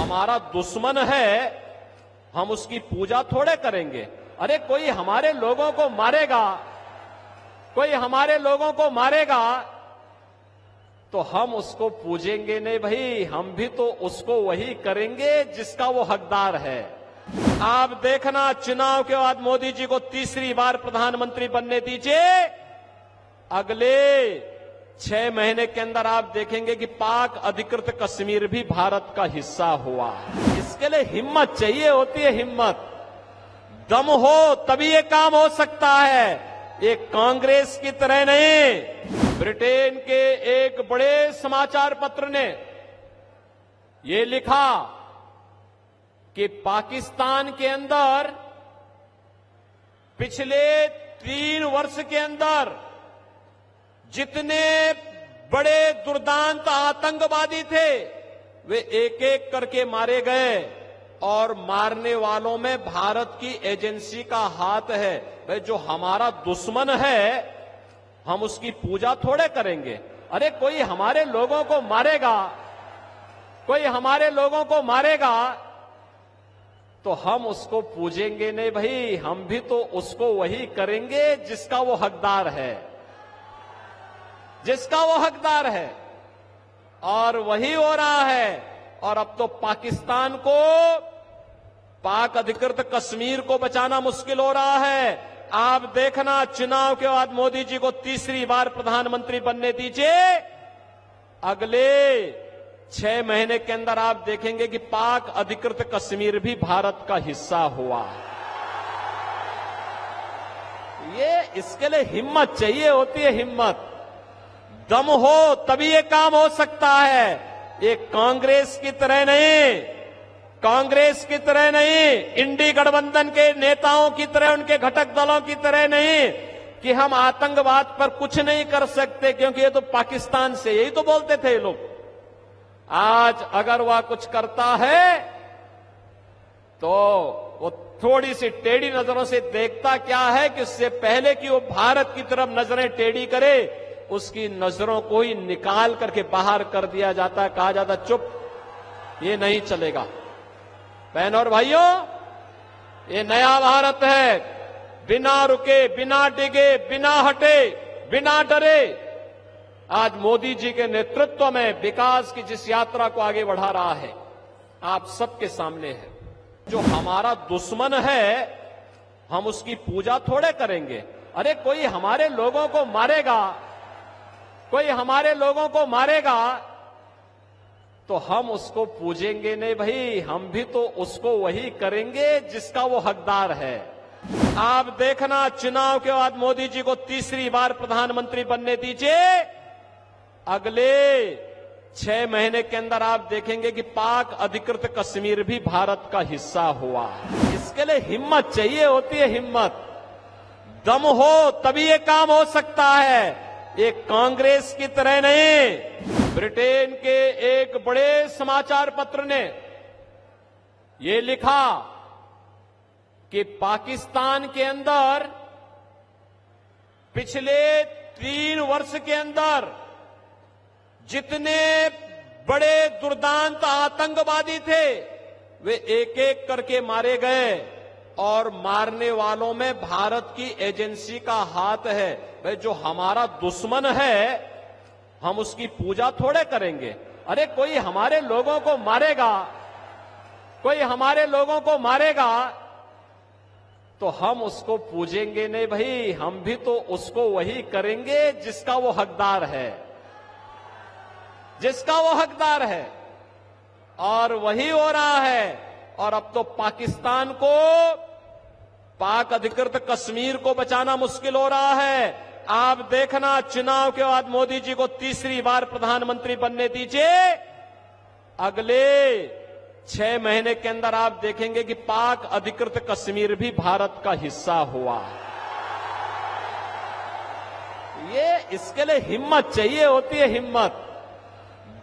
हमारा दुश्मन है हम उसकी पूजा थोड़े करेंगे। अरे कोई हमारे लोगों को मारेगा, कोई हमारे लोगों को मारेगा तो हम उसको पूजेंगे नहीं भाई, हम भी तो उसको वही करेंगे जिसका वो हकदार है। आप देखना चुनाव के बाद मोदी जी को तीसरी बार प्रधानमंत्री बनने दीजिए, अगले 6 महीने के अंदर आप देखेंगे कि पाक अधिकृत कश्मीर भी भारत का हिस्सा हुआ। इसके लिए हिम्मत चाहिए होती है, हिम्मत, दम हो तभी ये काम हो सकता है, ये कांग्रेस की तरह नहीं। ब्रिटेन के एक बड़े समाचार पत्र ने ये लिखा कि पाकिस्तान के अंदर पिछले 3 वर्ष के अंदर जितने बड़े दुर्दांत आतंकवादी थे वे एक एक करके मारे गए और मारने वालों में भारत की एजेंसी का हाथ है। भाई जो हमारा दुश्मन है हम उसकी पूजा थोड़े करेंगे। अरे कोई हमारे लोगों को मारेगा, कोई हमारे लोगों को मारेगा तो हम उसको पूजेंगे नहीं भाई, हम भी तो उसको वही करेंगे जिसका वो हकदार है, जिसका वो हकदार है। और वही हो रहा है। और अब तो पाकिस्तान को, पाक अधिकृत कश्मीर को बचाना मुश्किल हो रहा है। आप देखना चुनाव के बाद मोदी जी को तीसरी बार प्रधानमंत्री बनने दीजिए, अगले 6 महीने के अंदर आप देखेंगे कि पाक अधिकृत कश्मीर भी भारत का हिस्सा हुआ। ये इसके लिए हिम्मत चाहिए होती है, हिम्मत, दम हो तभी ये काम हो सकता है, ये कांग्रेस की तरह नहीं, कांग्रेस की तरह नहीं, इंडी गठबंधन के नेताओं की तरह, उनके घटक दलों की तरह नहीं कि हम आतंकवाद पर कुछ नहीं कर सकते क्योंकि ये तो पाकिस्तान से, यही तो बोलते थे ये लोग। आज अगर वह कुछ करता है तो वो थोड़ी सी टेढ़ी नजरों से देखता क्या है कि उससे पहले कि वो भारत की तरफ नजरें टेढ़ी करे उसकी नजरों को ही निकाल करके बाहर कर दिया जाता है, कहा जाता चुप, ये नहीं चलेगा। बहनों और भाइयों, ये नया भारत है, बिना रुके, बिना डिगे, बिना हटे, बिना डरे आज मोदी जी के नेतृत्व में विकास की जिस यात्रा को आगे बढ़ा रहा है आप सबके सामने है। जो हमारा दुश्मन है हम उसकी पूजा थोड़े करेंगे। अरे कोई हमारे लोगों को मारेगा, कोई हमारे लोगों को मारेगा तो हम उसको पूजेंगे नहीं भाई, हम भी तो उसको वही करेंगे जिसका वो हकदार है। आप देखना चुनाव के बाद मोदी जी को तीसरी बार प्रधानमंत्री बनने दीजिए, अगले 6 महीने के अंदर आप देखेंगे कि पाक अधिकृत कश्मीर भी भारत का हिस्सा हुआ। इसके लिए हिम्मत चाहिए होती है, हिम्मत, दम हो तभी ये काम हो सकता है, ये कांग्रेस की तरह नहीं। ब्रिटेन के एक बड़े समाचार पत्र ने ये लिखा कि पाकिस्तान के अंदर पिछले 3 वर्ष के अंदर जितने बड़े दुर्दांत आतंकवादी थे वे एक एक करके मारे गए और मारने वालों में भारत की एजेंसी का हाथ है। भाई जो हमारा दुश्मन है हम उसकी पूजा थोड़े करेंगे। अरे कोई हमारे लोगों को मारेगा, कोई हमारे लोगों को मारेगा तो हम उसको पूजेंगे नहीं भाई, हम भी तो उसको वही करेंगे जिसका वो हकदार है, जिसका वो हकदार है। और वही हो रहा है। और अब तो पाकिस्तान को, पाक अधिकृत कश्मीर को बचाना मुश्किल हो रहा है। आप देखना चुनाव के बाद मोदी जी को तीसरी बार प्रधानमंत्री बनने दीजिए, अगले 6 महीने के अंदर आप देखेंगे कि पाक अधिकृत कश्मीर भी भारत का हिस्सा हुआ। ये इसके लिए हिम्मत चाहिए होती है, हिम्मत,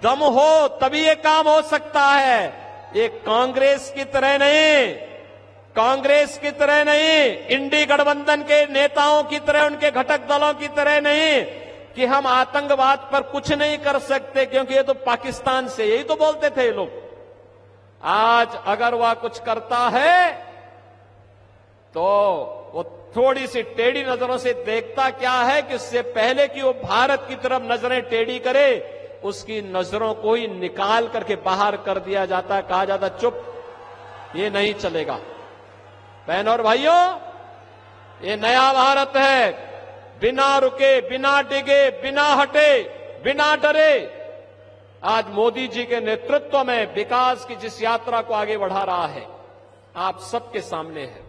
दम हो तभी ये काम हो सकता है, ये कांग्रेस की तरह नहीं, कांग्रेस की तरह नहीं, इंडी गठबंधन के नेताओं की तरह, उनके घटक दलों की तरह नहीं कि हम आतंकवाद पर कुछ नहीं कर सकते क्योंकि ये तो पाकिस्तान से, यही तो बोलते थे ये लोग। आज अगर वह कुछ करता है तो वो थोड़ी सी टेढ़ी नजरों से देखता क्या है कि इससे पहले कि वो भारत की तरफ नजरें टेढ़ी करे, उसकी नजरों को ही निकाल करके बाहर कर दिया जाता, कहा जाता चुप, ये नहीं चलेगा। बहनों और भाइयों, ये नया भारत है, बिना रुके, बिना डिगे, बिना हटे, बिना डरे आज मोदी जी के नेतृत्व में विकास की जिस यात्रा को आगे बढ़ा रहा है, आप सबके सामने है।